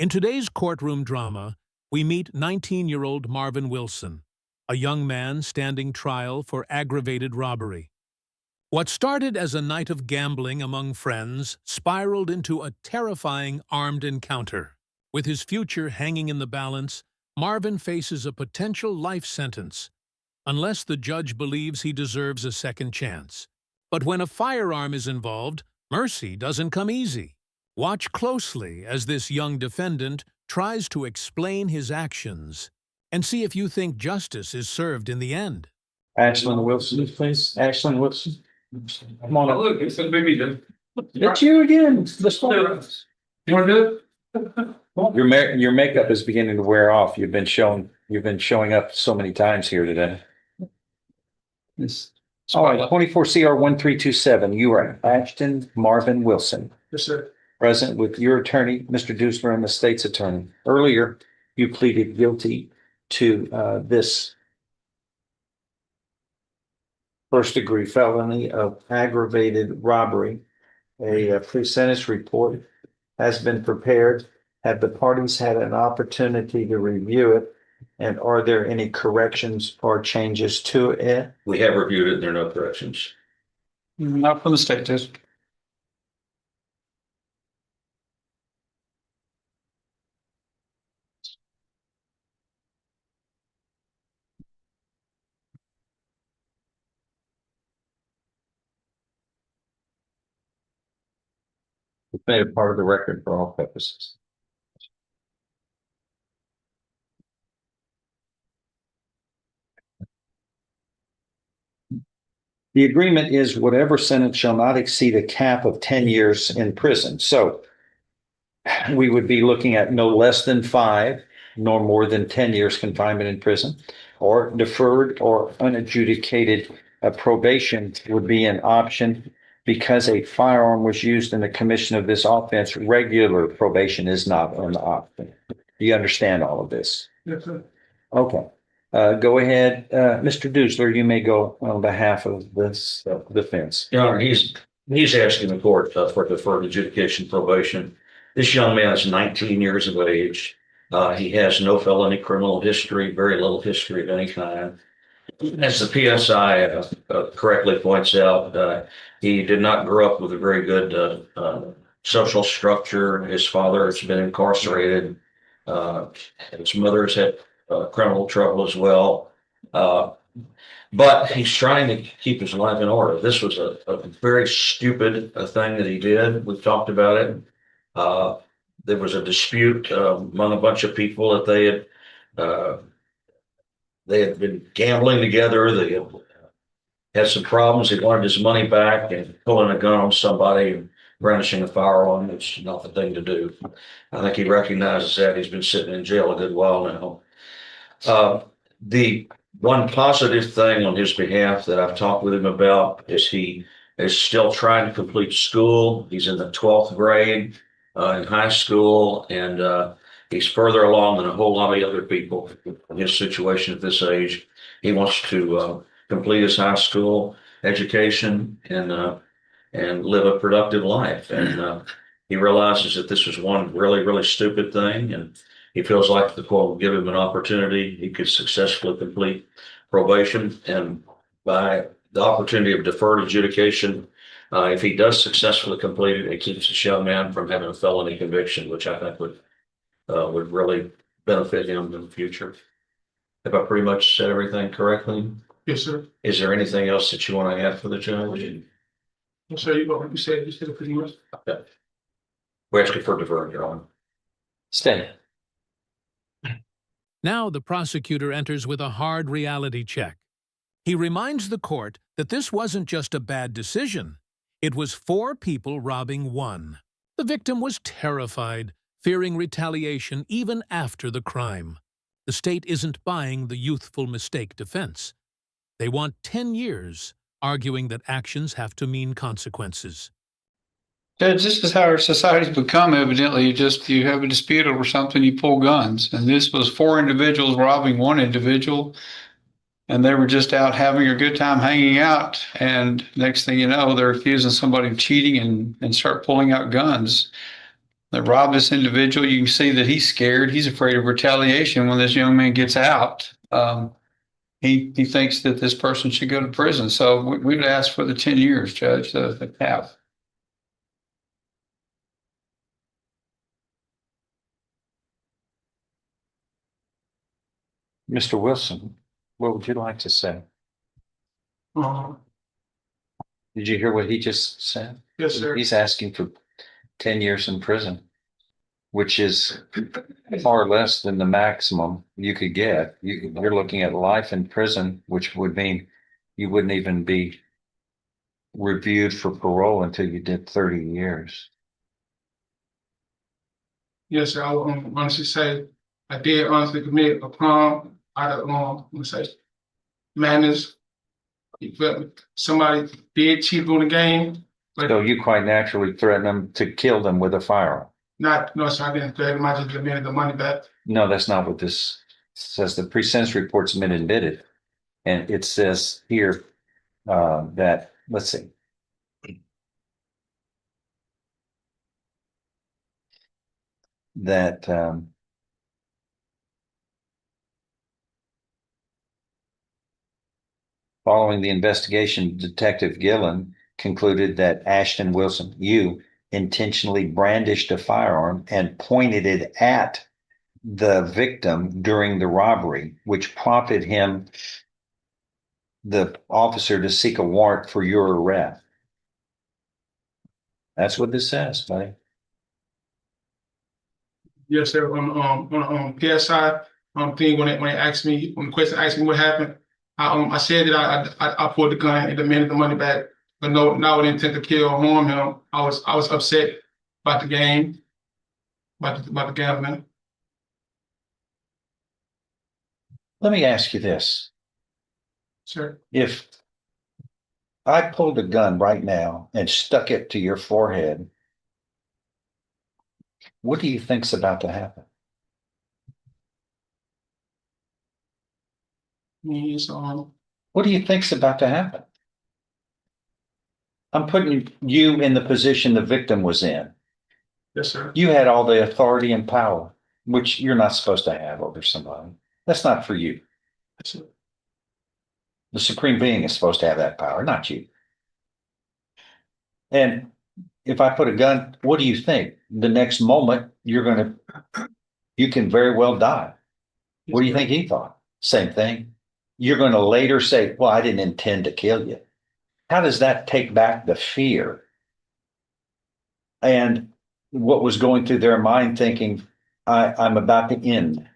In today's courtroom drama, we meet 19-year-old Marvin Wilson, a young man standing trial for aggravated robbery. What started as a night of gambling among friends spiraled into a terrifying armed encounter. With his future hanging in the balance, Marvin faces a potential life sentence, unless the judge believes he deserves a second chance. But when a firearm is involved, mercy doesn't come easy. Watch closely as this young defendant tries to explain his actions and see if you think justice is served in the end. Ashlyn Wilson, please. Ashlyn Wilson. Come on up. Look, it's a baby then. It's you again. Let's go. You want to do it? Your makeup is beginning to wear off. You've been showing up so many times here today. All right, 24 CR 1327. You are Ashton Marvin Wilson. Yes, sir. Present with your attorney, Mr. Dusler, and the state's attorney. Earlier, you pleaded guilty to this first-degree felony of aggravated robbery. A pre-sentence report has been prepared. Have the parties had an opportunity to review it? And are there any corrections or changes to it? We have reviewed it, and there are no corrections. Not from the state, just. It's made a part of the record for all purposes. The agreement is whatever sentence shall not exceed a cap of 10 years in prison. So we would be looking at no less than 5, nor more than 10 years confinement in prison, or deferred or unadjudicated probation would be an option. Because a firearm was used in the commission of this offense, regular probation is not an option. Do you understand all of this? Yes, sir. Okay. Go ahead, Mr. Dusler, you may go on behalf of this defense. Your Honor, he's asking the court for deferred adjudication probation. This young man is 19 years of age. He has no felony criminal history, very little history of any kind. As the PSI correctly points out, he did not grow up with a very good social structure. His father has been incarcerated. His mother's had criminal trouble as well. But he's trying to keep his life in order. This was a very stupid thing that he did. We've talked about it. There was a dispute among a bunch of people that they had been gambling together. They had some problems. He wanted his money back, and pulling a gun on somebody and brandishing a firearm, it's not the thing to do. I think he recognizes that. He's been sitting in jail a good while now. The one positive thing on his behalf that I've talked with him about is he is still trying to complete school. He's in the 12th grade in high school, and he's further along than a whole lot of other people in his situation at this age. He wants to complete his high school education and live a productive life. And he realizes that this was one really, really stupid thing. And he feels like the court will give him an opportunity. He could successfully complete probation. And by the opportunity of deferred adjudication, if he does successfully complete it, it keeps this young man from having a felony conviction, which I think would really benefit him in the future. Have I pretty much said everything correctly? Yes, sir. Is there anything else that you want to add for the judge? Yes, sir. You said it pretty much. Okay. We're asking for deferred, Your Honor. Stay. Now the prosecutor enters with a hard reality check. He reminds the court that this wasn't just a bad decision. It was 4 people robbing 1. The victim was terrified, fearing retaliation even after the crime. The state isn't buying the youthful mistake defense. They want 10 years, arguing that actions have to mean consequences. Judge, this is how our society's become. Evidently, you have a dispute over something, you pull guns. And this was 4 individuals robbing 1 individual. And they were just out having a good time hanging out. And next thing you know, they're accusing somebody of cheating and start pulling out guns. that robbed this individual. You can see that he's scared. He's afraid of retaliation when this young man gets out. He thinks that this person should go to prison. So we would ask for the 10 years, Judge, the cap. Mr. Wilson, what would you like to say? Um, Did you hear what he just said? yes, sir. He's asking for 10 years in prison, which is far less than the maximum you could get. You're looking at life in prison, which would mean you wouldn't even be reviewed for parole until you did 30 years. Yes, sir. I would honestly say I did honestly commit a crime out of let's say madness. Somebody did cheat on the game, but So you quite naturally threaten them to kill them with a firearm. not no, sir. I didn't threaten him. I just demanded the money back. No, that's not what this says. The pre-sentence report's been admitted. And it says here that, let's see. That following the investigation, Detective Gillen concluded that Ashton Wilson, you intentionally brandished a firearm and pointed it at the victim during the robbery, which prompted him, the officer, to seek a warrant for your arrest. That's what this says, buddy. Yes, sir. On PSI thing when they asked me when the question asked me what happened, I said that I pulled the gun and demanded the money back, but no, not with intent to kill or harm him. I was upset about the game, about the gambling. Let me ask you this. Sir, If I pulled a gun right now and stuck it to your forehead, what do you think's about to happen? means What do you think's about to happen? I'm putting you in the position the victim was in. yes, sir. You had all the authority and power, which you're not supposed to have over somebody. That's not for you. Yes, sir. The supreme being is supposed to have that power, not you. And if I put a gun, what do you think? The next moment, you can very well die. What do you think he thought? Same thing. You're going to later say, well, I didn't intend to kill you. How does that take back the fear and what was going through their mind thinking, I'm about to end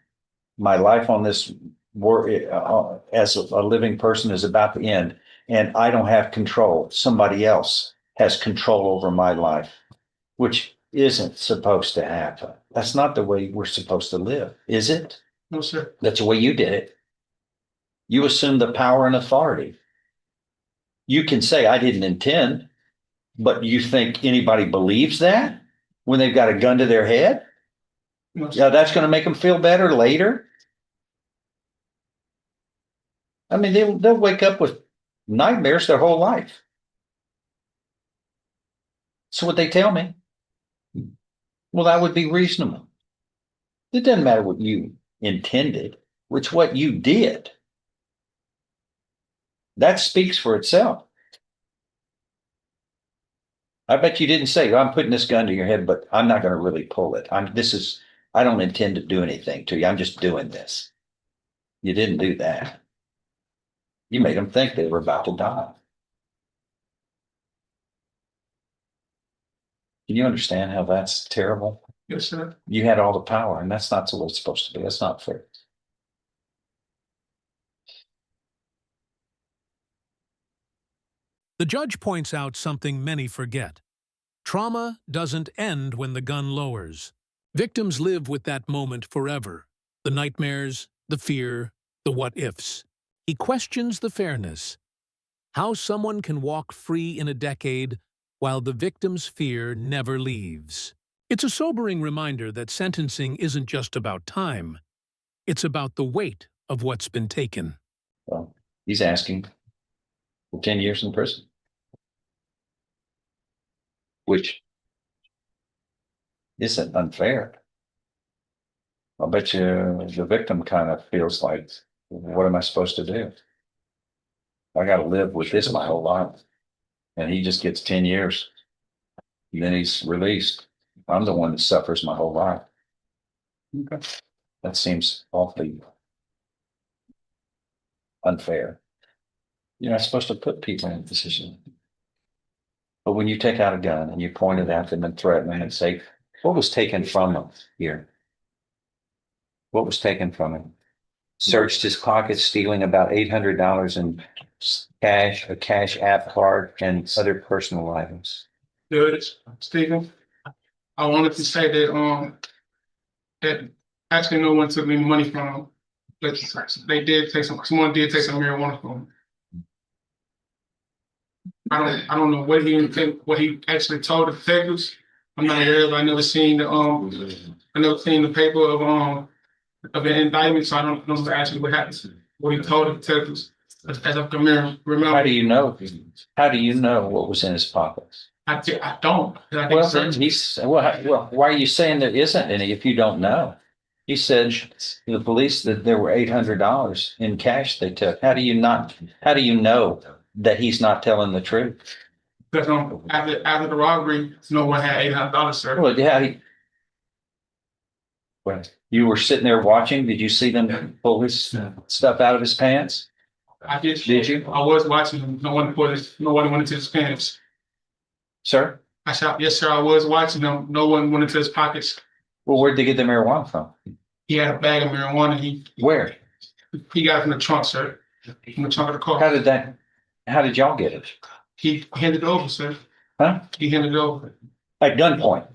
my life on this world as a living person is about to end, and I don't have control. Somebody else has control over my life, which isn't supposed to happen. That's not the way we're supposed to live, is it? No, sir. That's the way you did it. You assumed the power and authority. You can say, I didn't intend, but you think anybody believes that when they've got a gun to their head? No, sir. Yeah, that's going to make them feel better later. I mean, they'll wake up with nightmares their whole life. So what they tell me. Well, that would be reasonable. It doesn't matter what you intended, it's what you did. That speaks for itself. I bet you didn't say, I'm putting this gun to your head, but I'm not going to really pull it. I don't intend to do anything to you. I'm just doing this. You didn't do that. You made them think they were about to die. Can you understand how that's terrible? Yes, sir. You had all the power, and that's not the way it's supposed to be. That's not fair. The judge points out something many forget. Trauma doesn't end when the gun lowers. Victims live with that moment forever. The nightmares, the fear, the what-ifs. He questions the fairness. How someone can walk free in a decade while the victim's fear never leaves. It's a sobering reminder that sentencing isn't just about time. It's about the weight of what's been taken. Well, he's asking for 10 years in prison, which isn't unfair. I'll bet you the victim kind of feels like, what am I supposed to do? I got to live with this my whole life. And he just gets 10 years. And then he's released. I'm the one that suffers my whole life. Okay. That seems awfully unfair. You're not supposed to put people in a position. But when you take out a gun and you point it at them and threaten them and say, what was taken from him here? What was taken from him? Searched his pockets, stealing about $800 in cash, a cash app card, and other personal items. Judge Stephen, I wanted to say that actually no one took any money from him. But they did take someone did take some marijuana from him. I don't know what he actually told the detectives. I'm not aware of. I never seen the paper of the indictment, so I don't know actually what happened. What he told the detectives, as I can remember. How do you know? How do you know what was in his pockets? I don't. I think Well, then why are you saying there isn't any if you don't know? He said to the police that there were $800 in cash they took. How do you know that he's not telling the truth? Because after the robbery, no one had $800, sir. Well, yeah. Well, you were sitting there watching. Did you see them pull his stuff out of his pants? I did. Did you? I was watching him. No one went into his pants. Sir? I shot, yes, sir. I was watching him. No one went into his pockets. Well, where'd they get the marijuana from? He had a bag of marijuana. Where? He got it from the trunk, sir. From the trunk of the car. How did y'all get it? He handed it over, sir. Huh? He handed it over. At gunpoint?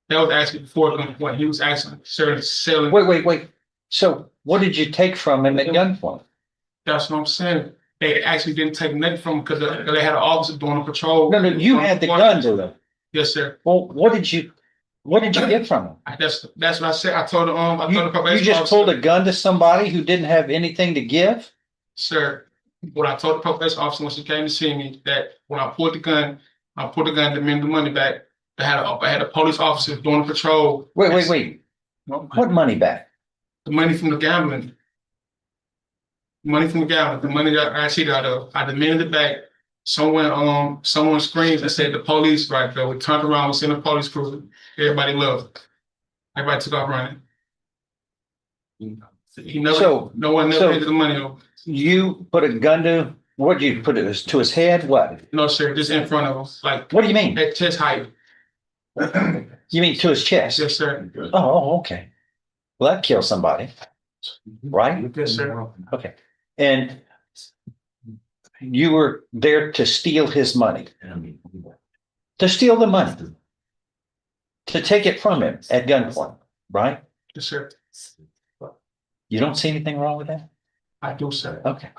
That was actually before gunpoint. He was actually selling. Wait. So what did you take from him at gunpoint? That's what I'm saying. They actually didn't take nothing from him because they had an officer doing a patrol. No, you had the gun to them. Yes, sir. Well, what did you get from him? That's what I said. I told the You just pulled a gun to somebody who didn't have anything to give? Sir, what I told the probation officer when she came to see me, that when I pulled the gun to mend the money back. I had a police officer doing a patrol. Wait. What money back? The money from the gambling. The money that I cheated out of. I demanded it back. Someone screamed and said the police right there. We turned around, we sent a police crew. Everybody left. Everybody took off running. No one never handed the money over. You put a gun to, what did you put it to his head? What? No, sir, just in front of him. Like, what do you mean? at chest height. You mean to his chest? Yes, sir. Oh, okay. Well, that kills somebody, right? Yes, sir. Okay. And you were there to steal his money. To steal the money. To take it from him at gunpoint, right? Yes, sir. You don't see anything wrong with that? I do, sir. Okay.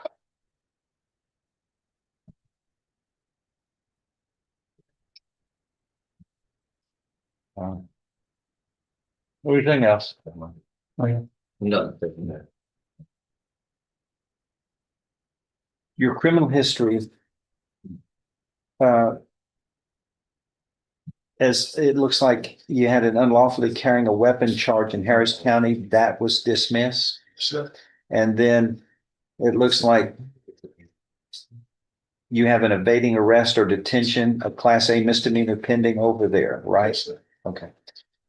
Anything else? Nothing. Your criminal history, as it looks like you had an unlawfully carrying a weapon charge in Harris County, that was dismissed. Sir. And then it looks like you have an evading arrest or detention, a Class A misdemeanor pending over there, right? Yes, sir. Okay.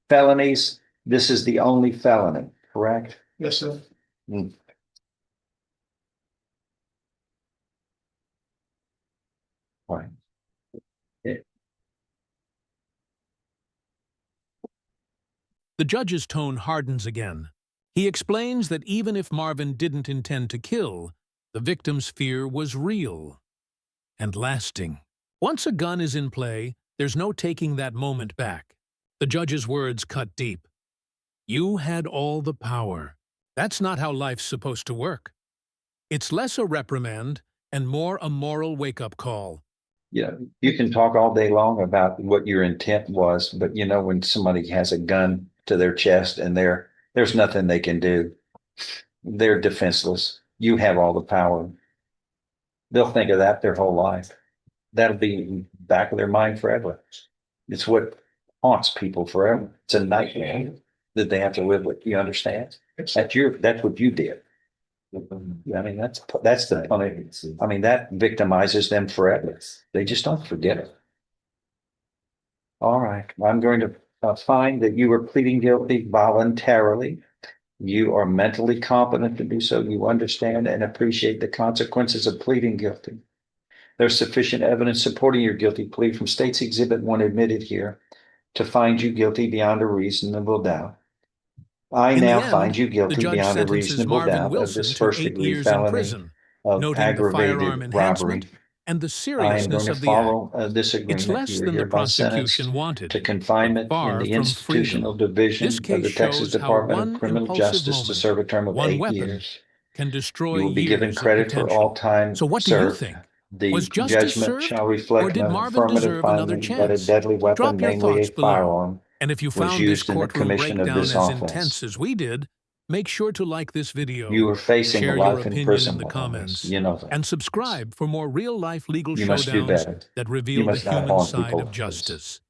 Felonies, this is the only felony, correct? Yes, sir. Right. The judge's tone hardens again. He explains that even if Marvin didn't intend to kill, the victim's fear was real and lasting. Once a gun is in play, there's no taking that moment back. The judge's words cut deep. You had all the power. That's not how life's supposed to work. It's less a reprimand and more a moral wake-up call. Yeah, you can talk all day long about what your intent was, but you know, when somebody has a gun to their chest and there's nothing they can do, they're defenseless. You have all the power. They'll think of that their whole life. That'll be in the back of their mind forever. It's what haunts people forever. It's a nightmare that they have to live with. You understand? That's what you did. I mean, that's the punishment. I mean, that victimizes them forever. They just don't forget it. All right, I'm going to find that you were pleading guilty voluntarily. You are mentally competent to do so. You understand and appreciate the consequences of pleading guilty. There's sufficient evidence supporting your guilty plea from State's Exhibit 1 admitted here to find you guilty beyond a reasonable doubt. I In the now end, find you the guilty judge beyond a sentences reasonable Marvin doubt of Wilson this to first 8 degree years in felony prison, of noting the firearm aggravated robbery. enhancement and the I am seriousness going of to the act. follow this It's agreement. less You are than the hereby sentenced prosecution wanted, to but confinement in far the from institutional freedom. division This of case the Texas shows how Department of one Criminal impulsive Justice to moment, serve a term of one 8 weapon, years. can destroy You will be given years of credit for all potential. time So what do you served. think? The Was justice judgment served, shall or reflect did an Marvin affirmative deserve another finding that a chance? deadly weapon, Drop your namely a thoughts below. firearm, And if you was found this used in the courtroom commission of breakdown this as offense. intense as we did, make sure to like this video, You are facing share a your life in opinion prison. in the comments, You know that. and subscribe for more real-life legal You must do showdowns better. that You reveal the must not human harm side people. of justice.